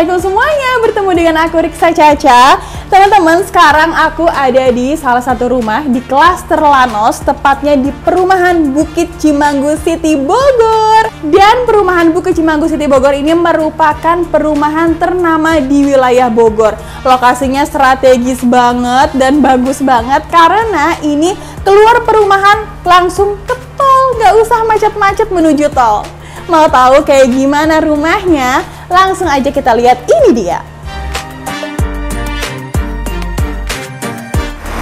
Assalamualaikum semuanya, bertemu dengan aku Riksa Caca. Teman-teman, sekarang aku ada di salah satu rumah di Klaster Lanos, tepatnya di perumahan Bukit Cimanggu City Bogor. Dan perumahan Bukit Cimanggu City Bogor ini merupakan perumahan ternama di wilayah Bogor. Lokasinya strategis banget dan bagus banget karena ini keluar perumahan langsung ke tol, nggak usah macet-macet menuju tol. Mau tahu kayak gimana rumahnya? Langsung aja kita lihat, ini dia.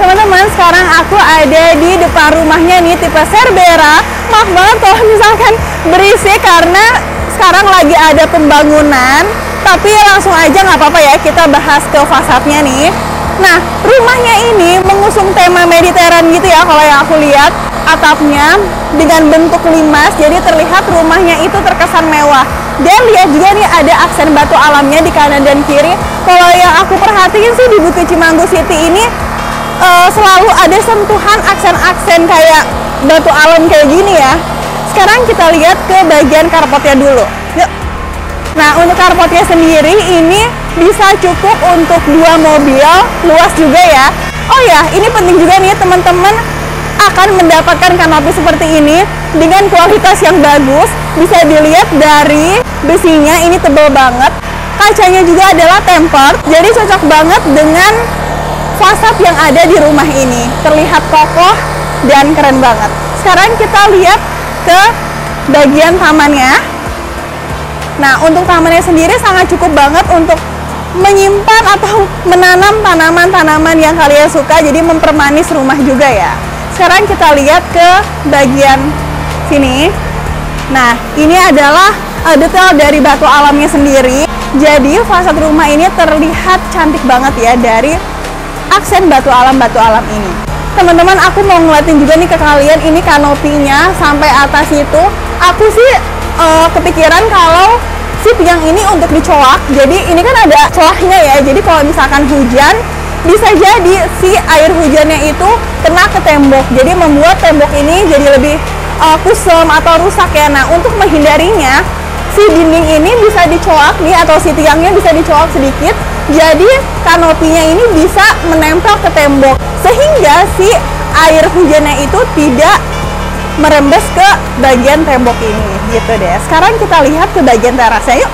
Teman-teman, sekarang aku ada di depan rumahnya nih, tipe Cerbera. Maaf banget kalau misalkan berisik karena sekarang lagi ada pembangunan. Tapi langsung aja nggak apa-apa ya, kita bahas ke fasadnya nih. Nah, rumahnya ini mengusung tema Mediterranean gitu ya, kalau yang aku lihat. Atapnya dengan bentuk limas, jadi terlihat rumahnya itu terkesan mewah. Dan lihat juga nih ada aksen batu alamnya di kanan dan kiri. Kalau yang aku perhatiin sih di Bukit Cimanggu City ini selalu ada sentuhan aksen-aksen kayak batu alam kayak gini ya. Sekarang kita lihat ke bagian carportnya dulu. Yuk. Nah, untuk carportnya sendiri ini bisa cukup untuk 2 mobil, luas juga ya. Oh ya, ini penting juga nih teman-teman, akan mendapatkan kanopi seperti ini dengan kualitas yang bagus. Bisa dilihat dari besinya, ini tebal banget. Kacanya juga adalah tempered, jadi cocok banget dengan fasad yang ada di rumah ini. Terlihat kokoh dan keren banget. Sekarang kita lihat ke bagian tamannya. Nah, untuk tamannya sendiri sangat cukup banget untuk menyimpan atau menanam tanaman-tanaman yang kalian suka, jadi mempermanis rumah juga ya. Sekarang kita lihat ke bagian sini. Nah, ini adalah detail dari batu alamnya sendiri. Jadi fasad rumah ini terlihat cantik banget ya dari aksen batu alam ini. Teman-teman, aku mau ngeliatin juga nih ke kalian, ini kanopinya sampai atas itu. Aku sih kepikiran kalau si tiang ini untuk dicoak. Jadi ini kan ada celahnya ya. Jadi kalau misalkan hujan, bisa jadi si air hujannya itu kena ke tembok, jadi membuat tembok ini jadi lebih kusam atau rusak ya. Nah, untuk menghindarinya, si dinding ini bisa dicoak nih, atau si tiangnya bisa dicoak sedikit, jadi kanopinya ini bisa menempel ke tembok, sehingga si air hujannya itu tidak merembes ke bagian tembok ini, gitu deh. Sekarang kita lihat ke bagian terasnya yuk.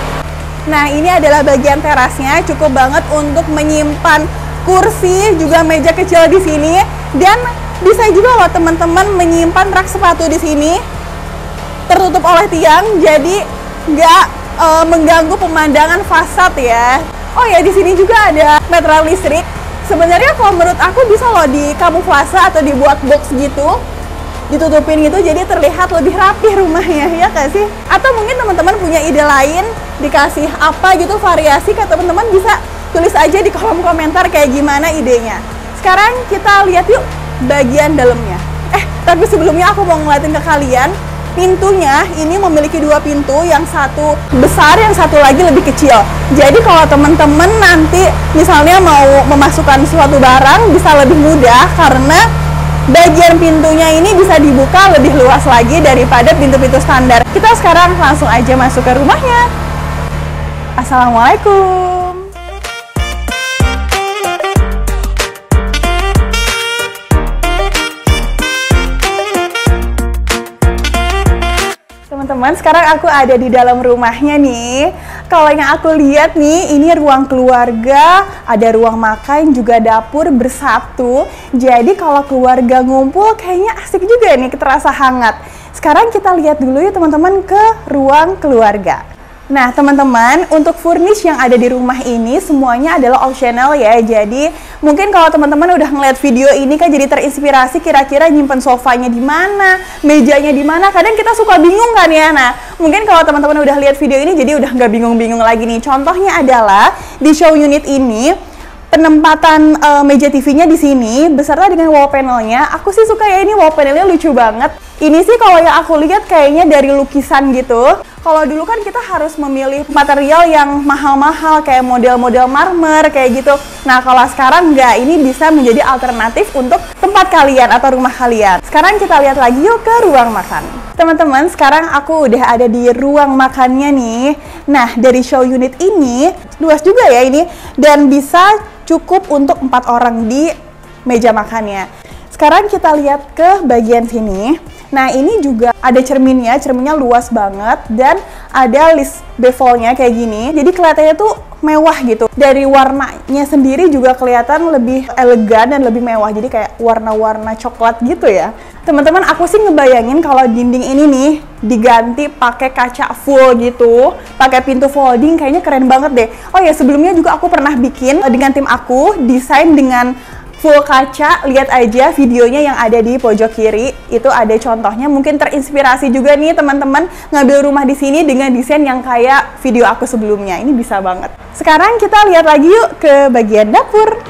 Nah, ini adalah bagian terasnya, cukup banget untuk menyimpan kursi, juga meja kecil di sini, dan bisa juga loh teman-teman menyimpan rak sepatu di sini, tertutup oleh tiang, jadi nggak mengganggu pemandangan fasad ya. Oh ya, di sini juga ada meteran listrik. Sebenarnya kalau menurut aku bisa loh di kamuflase atau dibuat box gitu, ditutupin gitu, jadi terlihat lebih rapi rumahnya, ya nggak sih? Atau mungkin teman-teman punya ide lain, dikasih apa gitu variasi, ke teman-teman bisa tulis aja di kolom komentar kayak gimana idenya. Sekarang kita lihat yuk bagian dalamnya. Tapi sebelumnya aku mau ngeliatin ke kalian, pintunya ini memiliki 2 pintu, yang satu besar, yang satu lagi lebih kecil. Jadi kalau teman-teman nanti misalnya mau memasukkan suatu barang bisa lebih mudah karena bagian pintunya ini bisa dibuka lebih luas lagi daripada pintu-pintu standar. Kita sekarang langsung aja masuk ke rumahnya. Assalamualaikum. Teman-teman, sekarang aku ada di dalam rumahnya nih. Kalau yang aku lihat nih, ini ruang keluarga, ada ruang makan, juga dapur bersatu. Jadi kalau keluarga ngumpul kayaknya asik juga nih, terasa hangat. Sekarang kita lihat dulu ya teman-teman ke ruang keluarga. Nah teman-teman, untuk furnish yang ada di rumah ini semuanya adalah optional ya. Jadi mungkin kalau teman-teman udah ngeliat video ini kan jadi terinspirasi kira-kira nyimpen sofanya di mana, mejanya di mana. Kadang kita suka bingung kan ya. Nah mungkin kalau teman-teman udah lihat video ini jadi udah nggak bingung-bingung lagi nih. Contohnya adalah di show unit ini penempatan meja TV-nya di sini beserta dengan wall panelnya. Aku sih suka ya, ini wall panelnya lucu banget. Ini sih kalau yang aku lihat kayaknya dari lukisan gitu. Kalau dulu kan kita harus memilih material yang mahal-mahal kayak model-model marmer kayak gitu. Nah kalau sekarang enggak, ini bisa menjadi alternatif untuk tempat kalian atau rumah kalian. Sekarang kita lihat lagi yuk ke ruang makan. Teman-teman, sekarang aku udah ada di ruang makannya nih. Nah, dari show unit ini, luas juga ya ini, dan bisa cukup untuk 4 orang di meja makannya. Sekarang kita lihat ke bagian sini. Nah, ini juga ada cerminnya luas banget, dan ada list bevelnya kayak gini. Jadi kelihatannya tuh mewah gitu. Dari warnanya sendiri juga kelihatan lebih elegan dan lebih mewah. Jadi kayak warna-warna coklat gitu ya. Teman-teman, aku sih ngebayangin kalau dinding ini nih diganti pakai kaca full gitu, pakai pintu folding, kayaknya keren banget deh. Oh ya, sebelumnya juga aku pernah bikin dengan tim aku, desain dengan full kaca. Lihat aja videonya yang ada di pojok kiri, itu ada contohnya. Mungkin terinspirasi juga nih teman-teman ngambil rumah di sini dengan desain yang kayak video aku sebelumnya. Ini bisa banget. Sekarang kita lihat lagi yuk ke bagian dapur.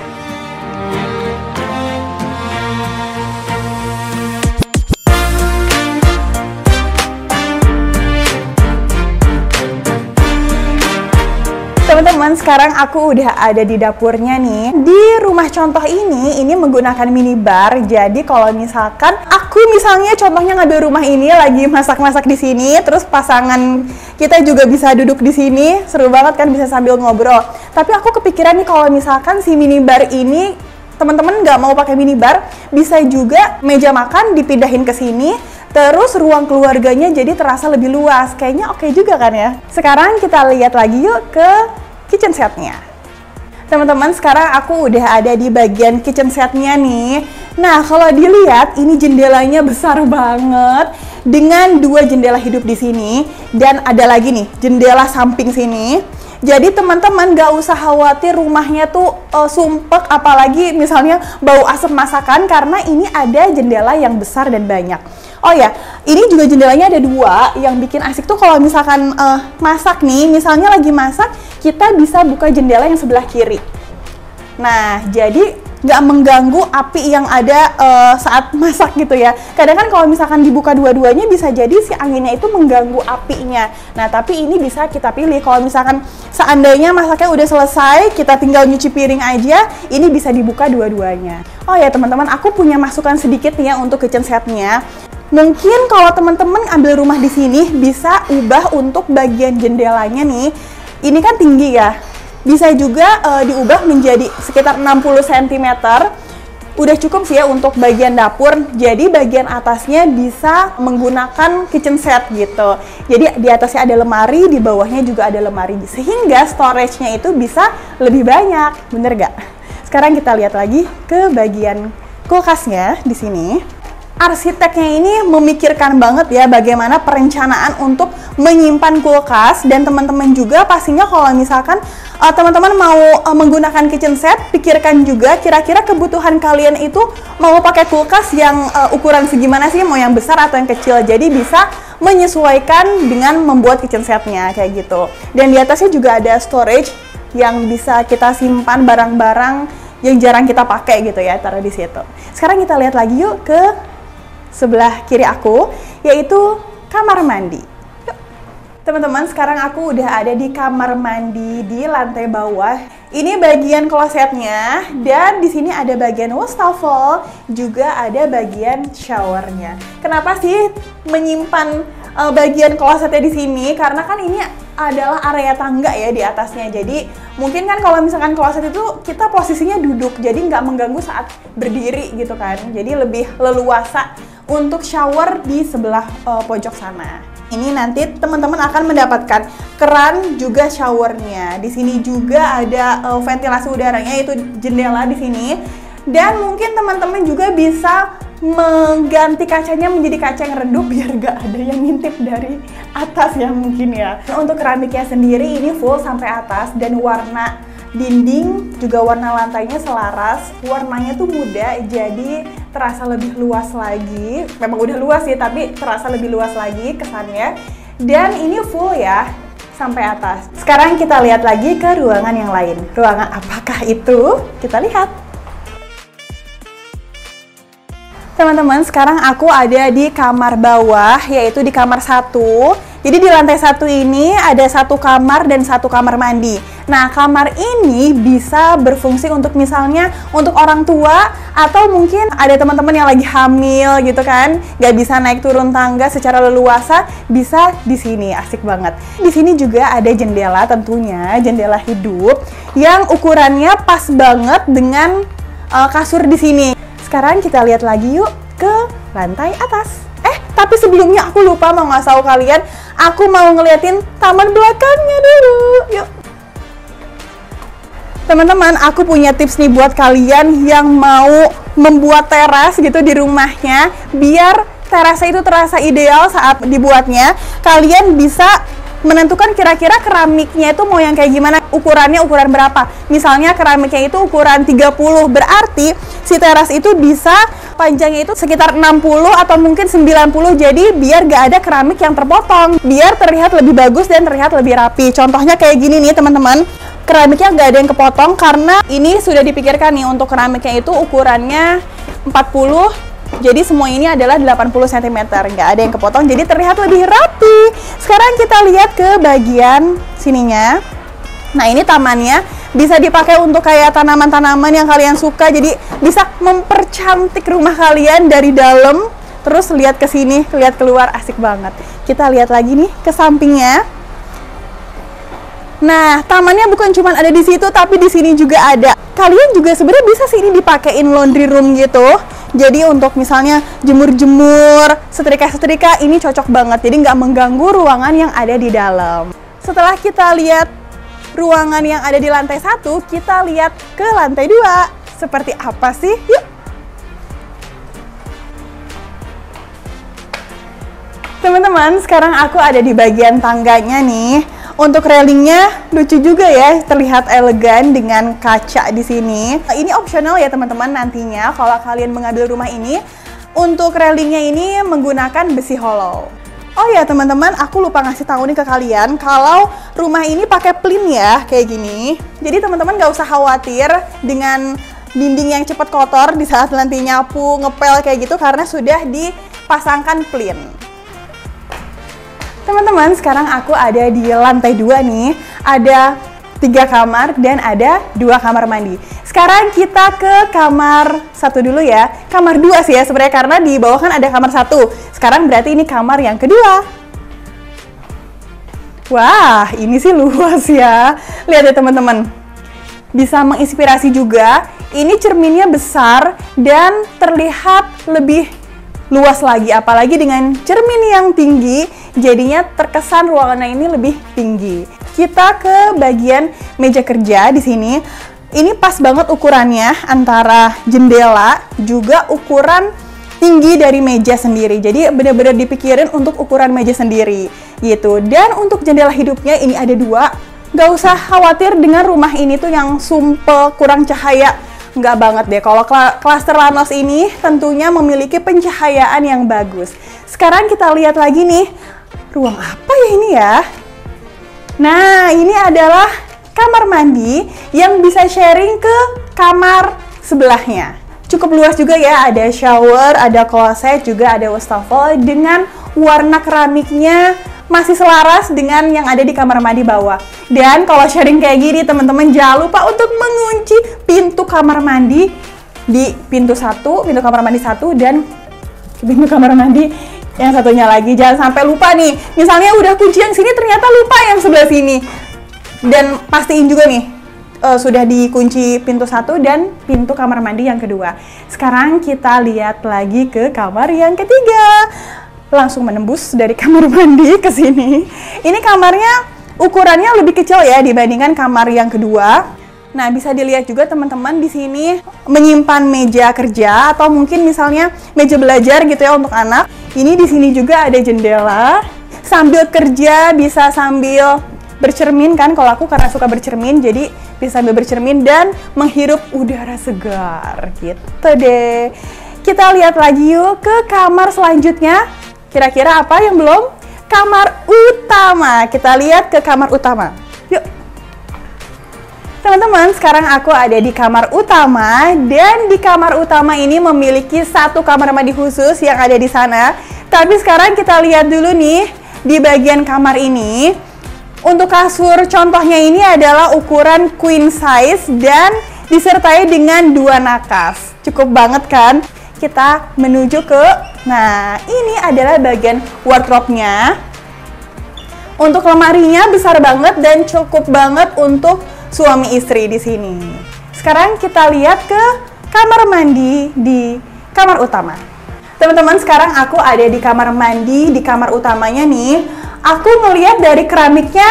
Teman-teman, sekarang aku udah ada di dapurnya nih. Di rumah contoh ini menggunakan minibar. Jadi kalau misalkan aku misalnya contohnya ngambil rumah ini lagi masak-masak di sini, terus pasangan kita juga bisa duduk di sini, seru banget kan, bisa sambil ngobrol. Tapi aku kepikiran nih kalau misalkan si minibar ini teman-teman nggak mau pakai minibar, bisa juga meja makan dipindahin ke sini. Terus ruang keluarganya jadi terasa lebih luas. Kayaknya oke juga kan ya. Sekarang kita lihat lagi yuk ke kitchen setnya. Teman-teman, sekarang aku udah ada di bagian kitchen setnya nih. Nah, kalau dilihat ini jendelanya besar banget dengan 2 jendela hidup di sini, dan ada lagi nih jendela samping sini. Jadi teman-teman gak usah khawatir rumahnya tuh sumpek, apalagi misalnya bau asap masakan, karena ini ada jendela yang besar dan banyak. Oh ya, ini juga jendelanya ada 2, yang bikin asik tuh kalau misalkan masak nih, misalnya lagi masak, kita bisa buka jendela yang sebelah kiri. Nah, jadi nggak mengganggu api yang ada saat masak gitu ya. Kadang kan kalau misalkan dibuka dua-duanya bisa jadi si anginnya itu mengganggu apinya. Nah, tapi ini bisa kita pilih. Kalau misalkan seandainya masaknya udah selesai, kita tinggal nyuci piring aja, ini bisa dibuka dua-duanya. Oh ya teman-teman, aku punya masukan sedikit nih ya untuk kitchen setnya. Mungkin kalau teman-teman ambil rumah di sini bisa ubah untuk bagian jendelanya nih. Ini kan tinggi ya. Bisa juga diubah menjadi sekitar 60 cm. Udah cukup sih ya untuk bagian dapur. Jadi bagian atasnya bisa menggunakan kitchen set gitu. Jadi di atasnya ada lemari, di bawahnya juga ada lemari. Sehingga storage-nya itu bisa lebih banyak. Bener gak? Sekarang kita lihat lagi ke bagian kulkasnya di sini. Arsiteknya ini memikirkan banget ya bagaimana perencanaan untuk menyimpan kulkas, dan teman-teman juga pastinya kalau misalkan teman-teman mau menggunakan kitchen set, pikirkan juga kira-kira kebutuhan kalian itu mau pakai kulkas yang ukuran segimana sih, mau yang besar atau yang kecil. Jadi bisa menyesuaikan dengan membuat kitchen setnya kayak gitu. Dan di atasnya juga ada storage yang bisa kita simpan barang-barang yang jarang kita pakai gitu ya, taruh di situ. Sekarang kita lihat lagi yuk ke sebelah kiri aku, yaitu kamar mandi. Yuk. Teman-teman, sekarang aku udah ada di kamar mandi di lantai bawah. Ini bagian klosetnya, dan di sini ada bagian wastafel, juga ada bagian showernya. Kenapa sih menyimpan bagian klosetnya di sini? Karena kan ini adalah area tangga ya di atasnya. Jadi mungkin kan kalau misalkan kloset itu kita posisinya duduk, jadi nggak mengganggu saat berdiri gitu kan. Jadi lebih leluasa untuk shower di sebelah pojok sana. Ini nanti teman-teman akan mendapatkan keran juga showernya. Di sini juga ada ventilasi udaranya, yaitu jendela di sini. Dan mungkin teman-teman juga bisa mengganti kacanya menjadi kaca yang redup biar gak ada yang ngintip dari atas ya mungkin ya. Untuk keramiknya sendiri ini full sampai atas, dan warna dinding juga warna lantainya selaras. Warnanya tuh muda, jadi terasa lebih luas lagi. Memang udah luas sih, tapi terasa lebih luas lagi kesannya. Dan ini full ya sampai atas. Sekarang kita lihat lagi ke ruangan yang lain. Ruangan apakah itu? Kita lihat. Teman-teman, sekarang aku ada di kamar bawah, yaitu di kamar 1. Jadi di lantai 1 ini ada 1 kamar dan 1 kamar mandi. Nah, kamar ini bisa berfungsi untuk misalnya untuk orang tua atau mungkin ada teman-teman yang lagi hamil gitu kan, nggak bisa naik turun tangga secara leluasa, bisa di sini, asik banget. Di sini juga ada jendela, tentunya jendela hidup yang ukurannya pas banget dengan kasur di sini. Sekarang kita lihat lagi yuk ke lantai atas. Tapi sebelumnya aku lupa mau ngasih tahu kalian, aku mau ngeliatin taman belakangnya dulu. Yuk. Teman-teman, aku punya tips nih buat kalian yang mau membuat teras gitu di rumahnya, biar terasnya itu terasa ideal saat dibuatnya. Kalian bisa menentukan kira-kira keramiknya itu mau yang kayak gimana, ukurannya ukuran berapa. Misalnya keramiknya itu ukuran 30, berarti si teras itu bisa panjangnya itu sekitar 60 atau mungkin 90, jadi biar gak ada keramik yang terpotong, biar terlihat lebih bagus dan terlihat lebih rapi. Contohnya kayak gini nih teman-teman, keramiknya gak ada yang kepotong karena ini sudah dipikirkan nih untuk keramiknya itu ukurannya 40, jadi semua ini adalah 80 cm, nggak ada yang kepotong, jadi terlihat lebih rapi. Sekarang kita lihat ke bagian sininya. Nah, ini tamannya bisa dipakai untuk kayak tanaman-tanaman yang kalian suka, jadi bisa mempercantik rumah kalian dari dalam. Terus lihat ke sini, lihat keluar, asik banget. Kita lihat lagi nih ke sampingnya. Nah, tamannya bukan cuma ada di situ, tapi di sini juga ada. Kalian juga sebenarnya bisa sih ini dipakein laundry room gitu. Jadi untuk misalnya jemur-jemur, setrika-setrika, ini cocok banget. Jadi nggak mengganggu ruangan yang ada di dalam. Setelah kita lihat ruangan yang ada di lantai 1, kita lihat ke lantai 2. Seperti apa sih? Yuk! Teman-teman, sekarang aku ada di bagian tangganya nih. Untuk railingnya lucu juga ya, terlihat elegan dengan kaca di sini. Ini optional ya teman-teman, nantinya kalau kalian mengambil rumah ini, untuk railingnya ini menggunakan besi hollow. Oh ya teman-teman, aku lupa ngasih tahu nih ke kalian kalau rumah ini pakai plin ya, kayak gini. Jadi teman-teman gak usah khawatir dengan dinding yang cepat kotor di saat nanti nyapu, ngepel kayak gitu, karena sudah dipasangkan plin. Teman-teman, sekarang aku ada di lantai 2 nih. Ada 3 kamar dan ada 2 kamar mandi. Sekarang kita ke kamar 1 dulu ya. Kamar 2 sih ya sebenarnya, karena di bawah kan ada kamar 1. Sekarang berarti ini kamar yang kedua. Wah, ini sih luas ya. Lihat ya teman-teman. Bisa menginspirasi juga. Ini cerminnya besar dan terlihat lebih luas lagi, apalagi dengan cermin yang tinggi, jadinya terkesan ruangannya ini lebih tinggi. Kita ke bagian meja kerja di sini. Ini pas banget ukurannya antara jendela juga ukuran tinggi dari meja sendiri. Jadi benar-benar dipikirin untuk ukuran meja sendiri gitu. Dan untuk jendela hidupnya ini ada 2. Nggak usah khawatir dengan rumah ini tuh yang sumpel kurang cahaya. Nggak banget deh, kalau klaster Lanos ini tentunya memiliki pencahayaan yang bagus. Sekarang kita lihat lagi nih, ruang apa ya ini ya? Nah, ini adalah kamar mandi yang bisa sharing ke kamar sebelahnya. Cukup luas juga ya, ada shower, ada kloset, juga ada wastafel dengan warna keramiknya masih selaras dengan yang ada di kamar mandi bawah. Dan kalau sharing kayak gini teman-teman, jangan lupa untuk mengunci pintu kamar mandi di pintu kamar mandi 1 dan pintu kamar mandi yang satunya lagi. Jangan sampai lupa nih, misalnya udah kunci yang sini ternyata lupa yang sebelah sini. Dan pastiin juga nih sudah dikunci pintu 1 dan pintu kamar mandi yang kedua. Sekarang kita lihat lagi ke kamar yang ketiga. Langsung menembus dari kamar mandi ke sini. Ini kamarnya ukurannya lebih kecil ya dibandingkan kamar yang kedua. Nah, bisa dilihat juga teman-teman di sini menyimpan meja kerja atau mungkin misalnya meja belajar gitu ya untuk anak. Ini di sini juga ada jendela. Sambil kerja bisa sambil bercermin kan, kalau aku karena suka bercermin jadi bisa sambil bercermin dan menghirup udara segar gitu deh. Kita lihat lagi yuk ke kamar selanjutnya. Kira-kira apa yang belum? Kamar utama. Kita lihat ke kamar utama. Yuk. Teman-teman, sekarang aku ada di kamar utama. Dan di kamar utama ini memiliki 1 kamar mandi khusus yang ada di sana. Tapi sekarang kita lihat dulu nih di bagian kamar ini. Untuk kasur contohnya ini adalah ukuran queen size dan disertai dengan 2 nakas. Cukup banget kan? Kita menuju ke, nah ini adalah bagian wardrobe-nya. Untuk lemarinya besar banget dan cukup banget untuk suami istri di sini. Sekarang kita lihat ke kamar mandi di kamar utama. Teman-teman, sekarang aku ada di kamar mandi di kamar utamanya nih. Aku ngelihat dari keramiknya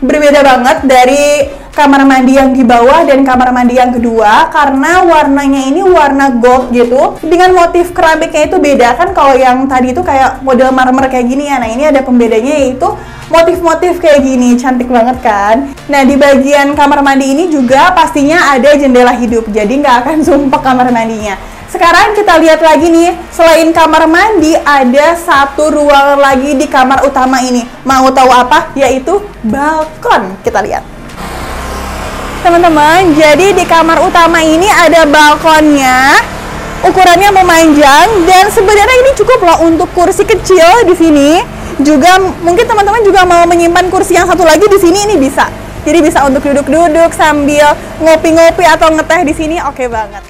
berbeda banget dari kamar mandi yang di bawah dan kamar mandi yang kedua, karena warnanya ini warna gold gitu dengan motif keramiknya itu beda kan. Kalau yang tadi itu kayak model marmer kayak gini ya, nah ini ada pembedanya yaitu motif-motif kayak gini, cantik banget kan. Nah di bagian kamar mandi ini juga pastinya ada jendela hidup, jadi nggak akan sumpek kamar mandinya. Sekarang kita lihat lagi nih, selain kamar mandi ada satu ruangan lagi di kamar utama ini. Mau tahu apa? Yaitu balkon. Kita lihat. Teman-teman, jadi di kamar utama ini ada balkonnya. Ukurannya memanjang dan sebenarnya ini cukup loh untuk kursi kecil di sini. Juga mungkin teman-teman juga mau menyimpan kursi yang satu lagi di sini, ini bisa. Jadi bisa untuk duduk-duduk sambil ngopi-ngopi atau ngeteh di sini, oke banget.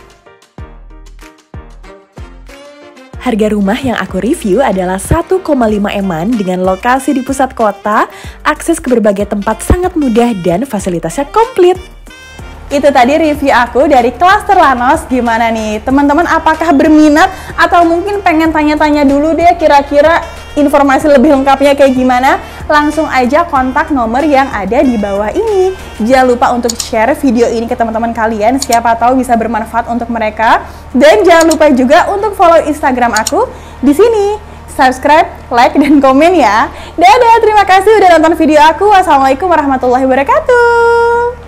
Harga rumah yang aku review adalah 1,5 M-an dengan lokasi di pusat kota, akses ke berbagai tempat sangat mudah dan fasilitasnya komplit. Itu tadi review aku dari Klaster Lanos. Gimana nih teman-teman, apakah berminat atau mungkin pengen tanya-tanya dulu deh kira-kira informasi lebih lengkapnya kayak gimana? Langsung aja kontak nomor yang ada di bawah ini. Jangan lupa untuk share video ini ke teman-teman kalian, siapa tahu bisa bermanfaat untuk mereka. Dan jangan lupa juga untuk follow Instagram aku di sini. Subscribe, like, dan komen ya. Dadah, terima kasih udah nonton video aku. Wassalamualaikum warahmatullahi wabarakatuh.